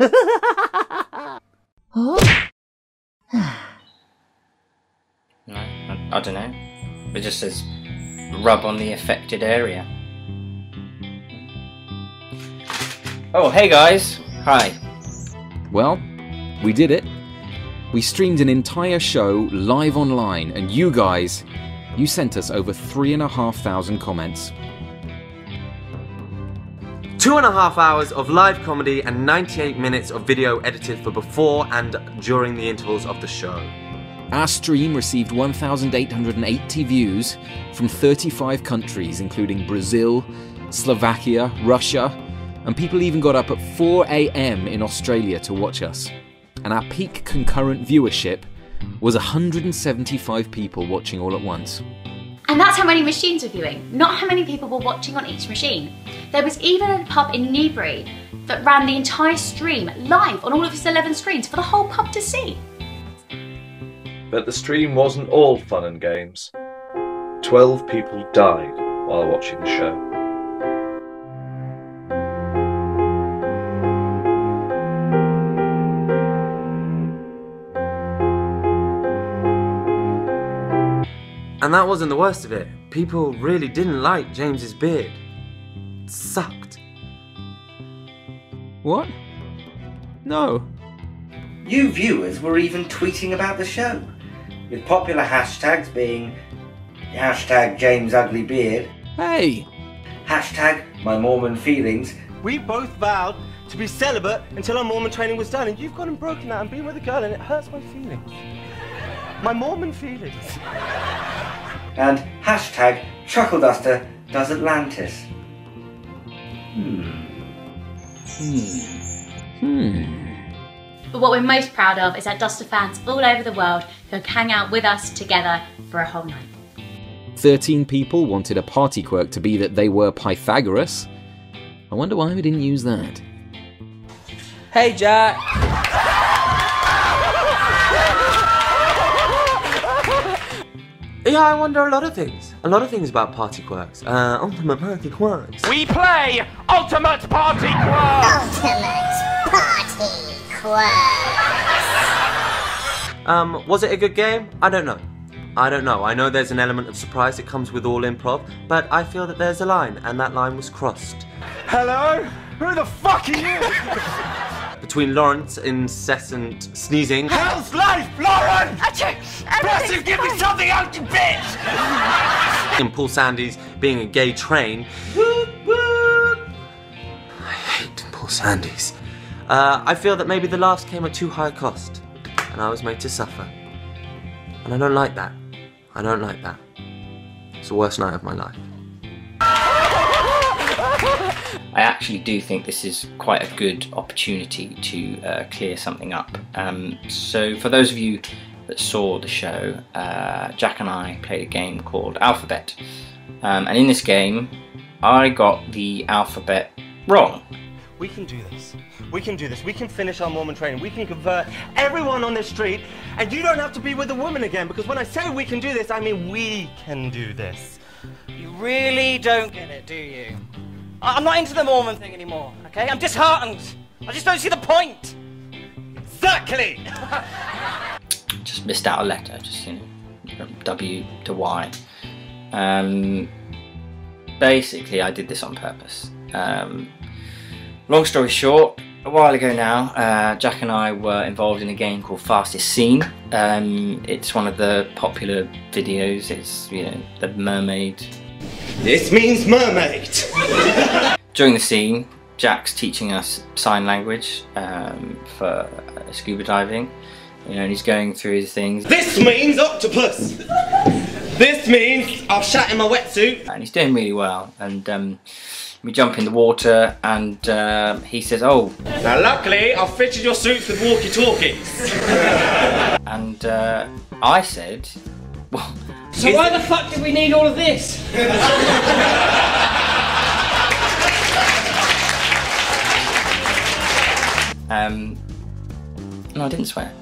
No, I don't know. It just says rub on the affected area. Oh, hey guys. Hi. Well, we did it. We streamed an entire show live online, and you guys, you sent us over 3,500 comments. 2.5 hours of live comedy and 98 minutes of video edited for before and during the intervals of the show. Our stream received 1,880 views from 35 countries, including Brazil, Slovakia, Russia, and people even got up at 4 AM in Australia to watch us. And our peak concurrent viewership was 175 people watching all at once. And that's how many machines were viewing, not how many people were watching on each machine. There was even a pub in Newbury that ran the entire stream live on all of its 11 screens for the whole pub to see. But the stream wasn't all fun and games. 12 people died while watching the show. And that wasn't the worst of it. People really didn't like James's beard. It sucked. What? No. You viewers were even tweeting about the show, with popular hashtags being #JamesUglyBeard, Hey! #MyMormonFeelings. We both vowed to be celibate until our Mormon training was done, and you've gone and broken that and been with a girl, and it hurts my feelings. My Mormon feelings. And #Chuckle Duster does Atlantis. But what we're most proud of is that Duster fans all over the world could hang out with us together for a whole night. 13 people wanted a party quirk to be that they were Pythagoras. I wonder why we didn't use that. Hey, Jack. Yeah, I wonder a lot of things. A lot of things about party quirks. Ultimate party quirks. We play Ultimate Party Quirks! Ultimate Party Quirks. Was it a good game? I don't know. I know there's an element of surprise that comes with all improv, but I feel that there's a line, and that line was crossed. Hello? Who the fuck are you? Between Lawrence's incessant sneezing. How's life, Lauren? Massive, give me something out, you bitch! And Paul Sandy's being a gay train. I hate Paul Sandy's. I feel that maybe the laughs came at too high a cost, and I was made to suffer. And I don't like that. I don't like that. It's the worst night of my life. I actually do think this is quite a good opportunity to clear something up. So for those of you that saw the show, Jack and I played a game called Alphabet. And in this game, I got the alphabet wrong. We can do this. We can do this. We can finish our Mormon training. We can convert everyone on this street, and you don't have to be with a woman again, because when I say we can do this, I mean we can do this. You really don't get it, do you? I'm not into the Mormon thing anymore, okay? I'm disheartened. I just don't see the point. Exactly! Just missed out a letter, just, you know, from W to Y. Basically, I did this on purpose. Long story short, a while ago now, Jack and I were involved in a game called Fastest Scene. It's one of the popular videos. It's, you know, the mermaid. This means mermaid! During the scene, Jack's teaching us sign language for scuba diving. You know, and he's going through his things. This means octopus! This means I'll shat in my wetsuit! And he's doing really well. And we jump in the water, and he says, "Oh." Now, luckily, I've fitted your suits with walkie-talkies. And I said, "Well, so why the fuck did we need all of this?" No, I didn't swear.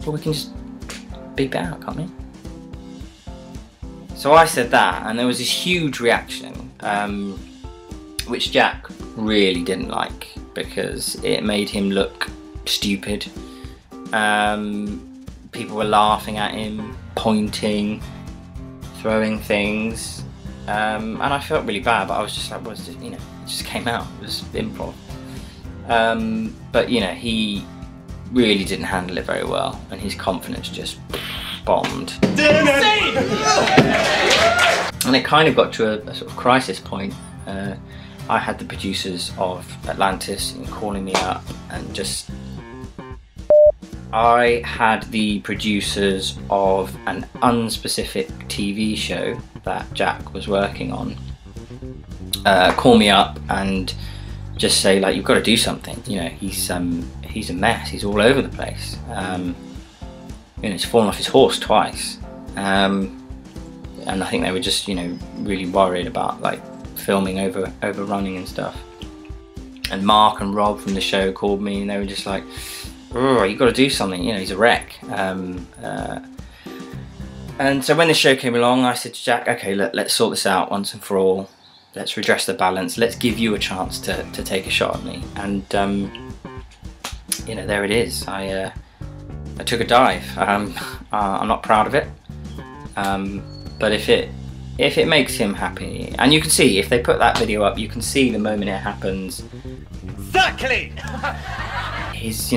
Well, we can just beep it out, can't we? So I said that, and there was this huge reaction, which Jack really didn't like. because it made him look stupid. People were laughing at him, pointing, throwing things, and I felt really bad, but I was just like, what's this? You know, it just came out, it was improv. But you know, he really didn't handle it very well, and his confidence just bombed. And it kind of got to a sort of crisis point. I had the producers of Atlantis calling me up, and just I had the producers of an unspecific TV show that Jack was working on call me up and just say, like, you've got to do something. You know, he's a mess. He's all over the place. You know, he's fallen off his horse twice. And I think they were just, you know, really worried about like filming overrunning and stuff. And Mark and Rob from the show called me, and they were just like, "Oh, you got to do something. You know, he's a wreck." And so when the show came along, I said to Jack, "Okay, let's sort this out once and for all. Let's redress the balance. Let's give you a chance to take a shot at me." And you know, there it is. I took a dive. I'm not proud of it. But if it makes him happy, and you can see, if they put that video up, you can see the moment it happens. Exactly! His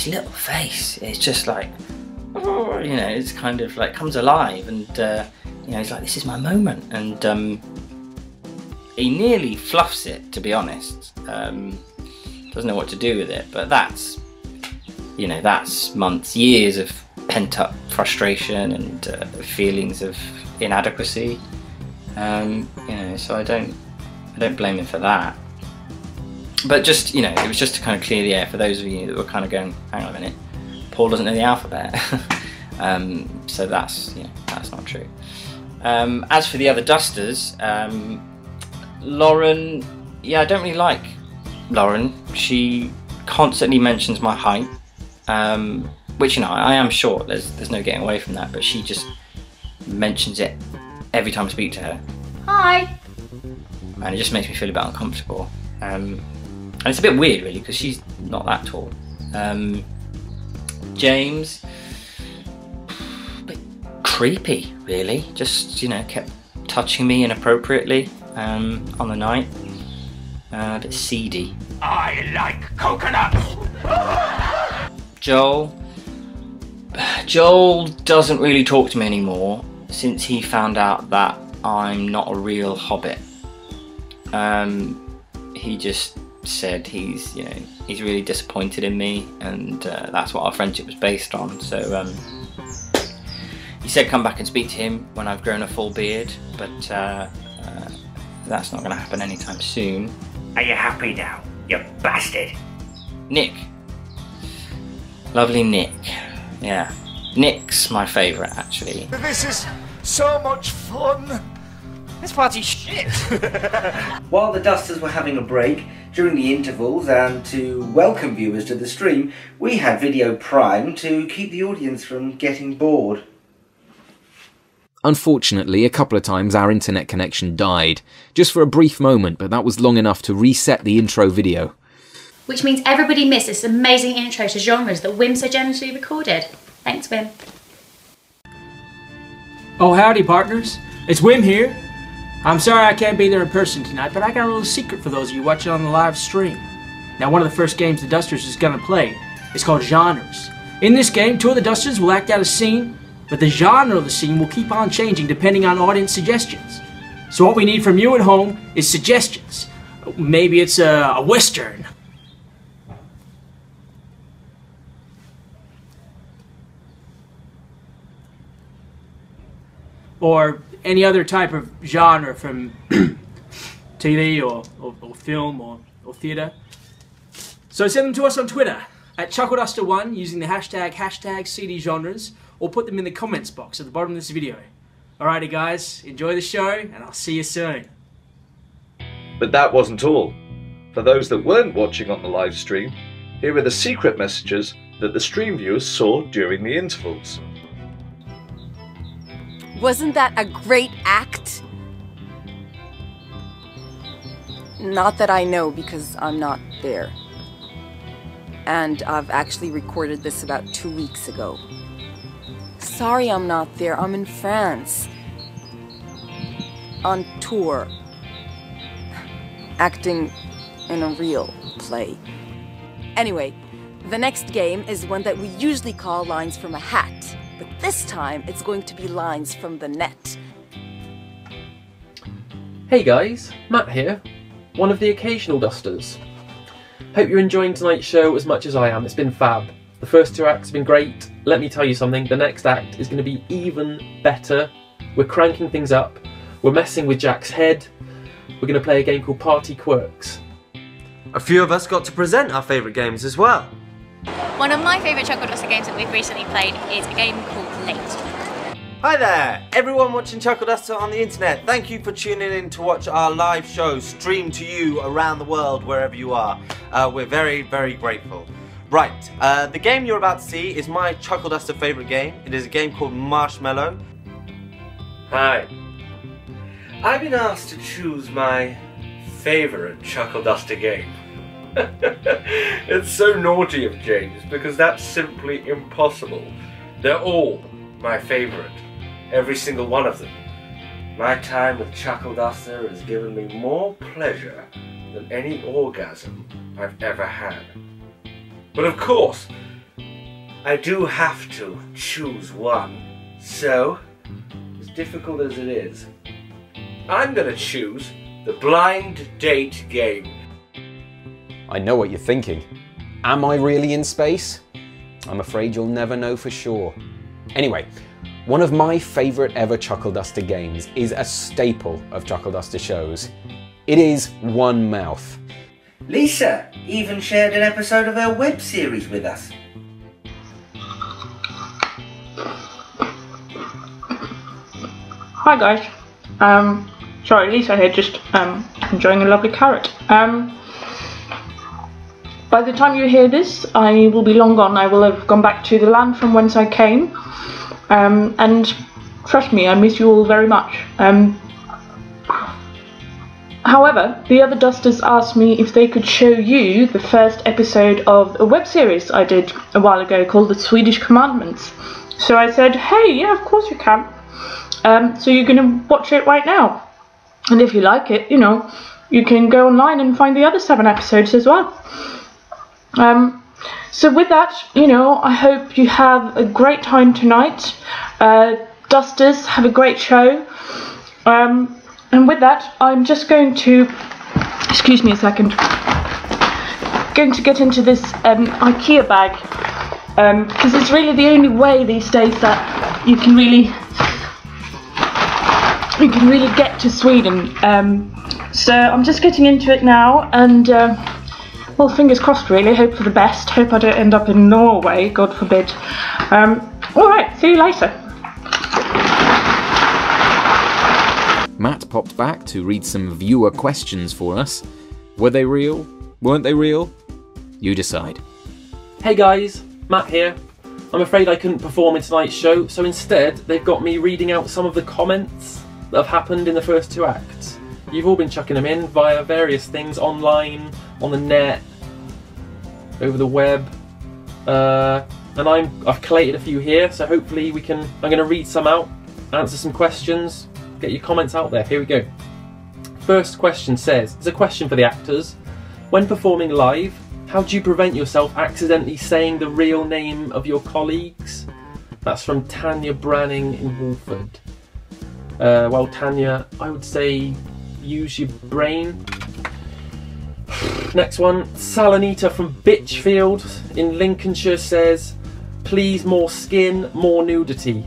little face, it's just like, oh, you know, it's kind of like comes alive, and you know, he's like, this is my moment, and he nearly fluffs it, to be honest. Doesn't know what to do with it, but that's, you know, that's months, years of pent-up frustration and feelings of inadequacy. You know, so I don't blame him for that. But just, you know, it was just to kind of clear the air for those of you that were kind of going, hang on a minute, Paul doesn't know the alphabet. So that's, you know, that's not true. As for the other dusters, Lauren, yeah, I don't really like Lauren. She constantly mentions my height, which, you know, I am short, there's no getting away from that, but she just mentions it every time I speak to her. Hi! And it just makes me feel a bit uncomfortable. And it's a bit weird, really, because she's not that tall. James, a bit creepy, really. Just, you know, kept touching me inappropriately on the night. A bit seedy. I like coconuts! Joel doesn't really talk to me anymore since he found out that I'm not a real hobbit. He just said he's really disappointed in me, and that's what our friendship was based on. So he said come back and speak to him when I've grown a full beard, but that's not going to happen anytime soon. Are you happy now, you bastard? Nick. Lovely Nick. Yeah. Nick's my favourite, actually. This is so much fun! This party's shit! While the Dusters were having a break during the intervals and to welcome viewers to the stream, we had Video Prime to keep the audience from getting bored. Unfortunately, a couple of times our internet connection died, just for a brief moment, but that was long enough to reset the intro video. Which means everybody missed this amazing intro to genres that Wim so generously recorded. Thanks, Wim. Oh, howdy, partners. It's Wim here. I'm sorry I can't be there in person tonight, but I got a little secret for those of you watching on the live stream. Now, one of the first games the Dusters is going to play is called Genres. In this game, two of the Dusters will act out a scene, but the genre of the scene will keep on changing depending on audience suggestions. So what we need from you at home is suggestions. Maybe it's a Western. Or any other type of genre from TV or film or theatre. So send them to us on Twitter at Chuckle Duster 1 using the hashtag #CDGenres, or put them in the comments box at the bottom of this video. Alrighty guys, enjoy the show and I'll see you soon. But that wasn't all. For those that weren't watching on the live stream, here are the secret messages that the stream viewers saw during the intervals. Wasn't that a great act? Not that I know, because I'm not there. and I've actually recorded this about 2 weeks ago. Sorry I'm not there, I'm in France. On tour. Acting in a real play. Anyway, the next game is one that we usually call Lines from a Hat, but this time it's going to be Lines from the Net. Hey guys, Matt here, one of the occasional dusters. Hope you're enjoying tonight's show as much as I am. It's been fab. The first 2 acts have been great. Let me tell you something, the next act is going to be even better. We're cranking things up. We're messing with Jack's head. We're going to play a game called Party Quirks. A few of us got to present our favourite games as well. One of my favourite Chuckle Duster games that we've recently played is a game called Late. Hi there, everyone watching Chuckle Duster on the internet. Thank you for tuning in to watch our live show streamed to you around the world, wherever you are. We're very, very grateful. Right, the game you're about to see is my Chuckle Duster favourite game. It is a game called Marshmallow. Hi. I've been asked to choose my favourite Chuckle Duster game. It's so naughty of James, because that's simply impossible. They're all my favourite. Every single one of them. My time with Chuckle Duster has given me more pleasure than any orgasm I've ever had. But of course, I do have to choose one. So, as difficult as it is, I'm gonna choose the blind date game. I know what you're thinking. Am I really in space? I'm afraid you'll never know for sure. Anyway, one of my favourite ever Chuckle Duster games is a staple of Chuckle Duster shows. It is One Mouth. Lisa even shared an episode of her web series with us. Hi guys. Sorry, Lisa here, just enjoying a lovely carrot. By the time you hear this, I will be long gone. I will have gone back to the land from whence I came. And trust me, I miss you all very much. However, the other Dusters asked me if they could show you the first episode of a web series I did a while ago called The Swedish Commandments. So I said, hey, yeah, of course you can. So you're going to watch it right now. And if you like it, you know, you can go online and find the other 7 episodes as well. So with that, you know, I hope you have a great time tonight. Dusters, have a great show. And with that, I'm just going to, excuse me a second, going to get into this IKEA bag, because it's really the only way these days that you can really get to Sweden. So I'm just getting into it now, and well, fingers crossed really, hope for the best, hope I don't end up in Norway, God forbid. Alright, see you later. Matt popped back to read some viewer questions for us. Were they real? Weren't they real? You decide. Hey guys, Matt here. I'm afraid I couldn't perform in tonight's show, so instead they've got me reading out some of the comments that have happened in the first 2 acts. You've all been chucking them in via various things online, on the net, over the web, and I've collated a few here, so hopefully I'm going to read some out, answer some questions, get your comments out there. Here we go. First question says, it's a question for the actors. When performing live, how do you prevent yourself accidentally saying the real name of your colleagues? That's from Tanya Branning in Wolford. Well, Tanya, I would say use your brain. Next one, Salanita from Bitchfield in Lincolnshire says, please more skin, more nudity.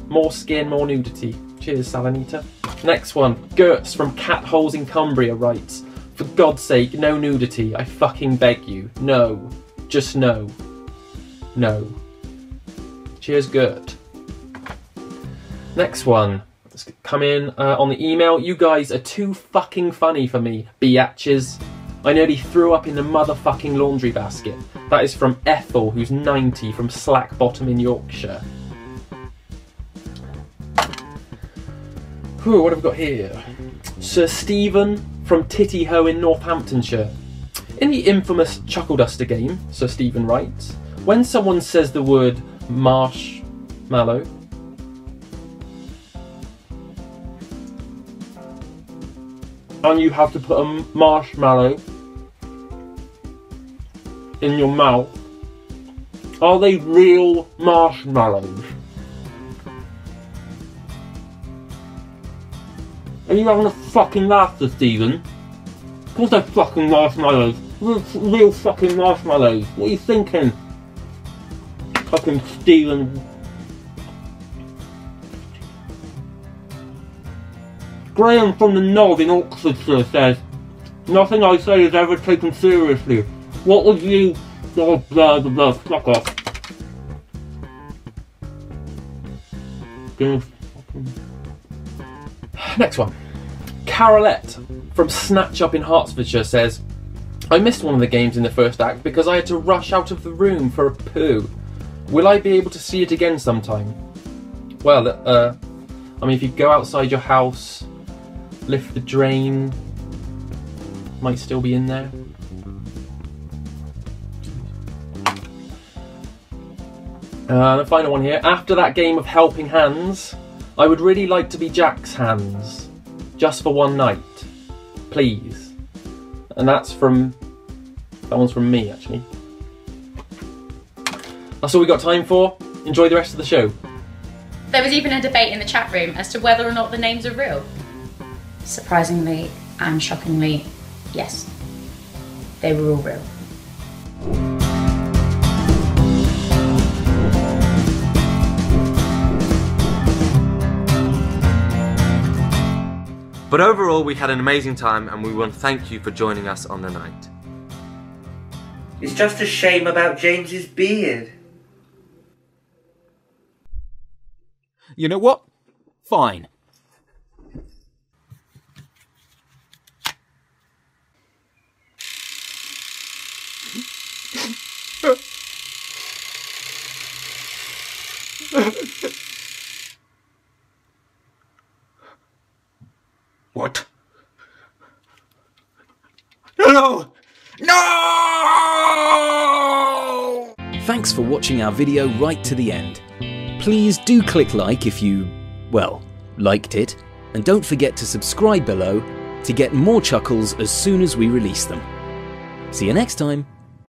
More skin, more nudity. Cheers, Salanita. Next one, Gertz from Catholes in Cumbria writes, for God's sake, no nudity, I fucking beg you. No. Just no. No. Cheers, Gert. Next one, let's come in on the email. You guys are too fucking funny for me, biatches. I nearly threw up in the motherfucking laundry basket. That is from Ethel, who's 90, from Slack Bottom in Yorkshire. What have we got here? Sir Stephen from Titty Ho in Northamptonshire. In the infamous Chuckle Duster game, Sir Stephen writes, when someone says the word marshmallow, and you have to put a marshmallow in your mouth, are they real marshmallows? Are you having a fucking laugh, Sir Stephen? Of course they're fucking marshmallows. Real fucking marshmallows. What are you thinking? Fucking Stephen. Graham from the Nod in Oxfordshire says, nothing I say is ever taken seriously. What would you... blah blah blah, fuck off. Next one. Carolette from Snatch Up in Hertfordshire says, I missed one of the games in the first act because I had to rush out of the room for a poo. Will I be able to see it again sometime? Well, I mean, if you go outside your house, lift the drain, might still be in there. The final one here. After that game of Helping Hands, I would really like to be Jack's hands. Just for one night. Please. And that one's from me, actually. That's all we got time for. Enjoy the rest of the show. There was even a debate in the chat room as to whether or not the names are real. Surprisingly and shockingly, yes. They were all real. But overall, we had an amazing time and we want to thank you for joining us on the night. It's just a shame about James's beard. You know what? Fine. What? No! No! Thanks for watching our video right to the end. Please do click like if you, well, liked it, and don't forget to subscribe below to get more chuckles as soon as we release them. See you next time.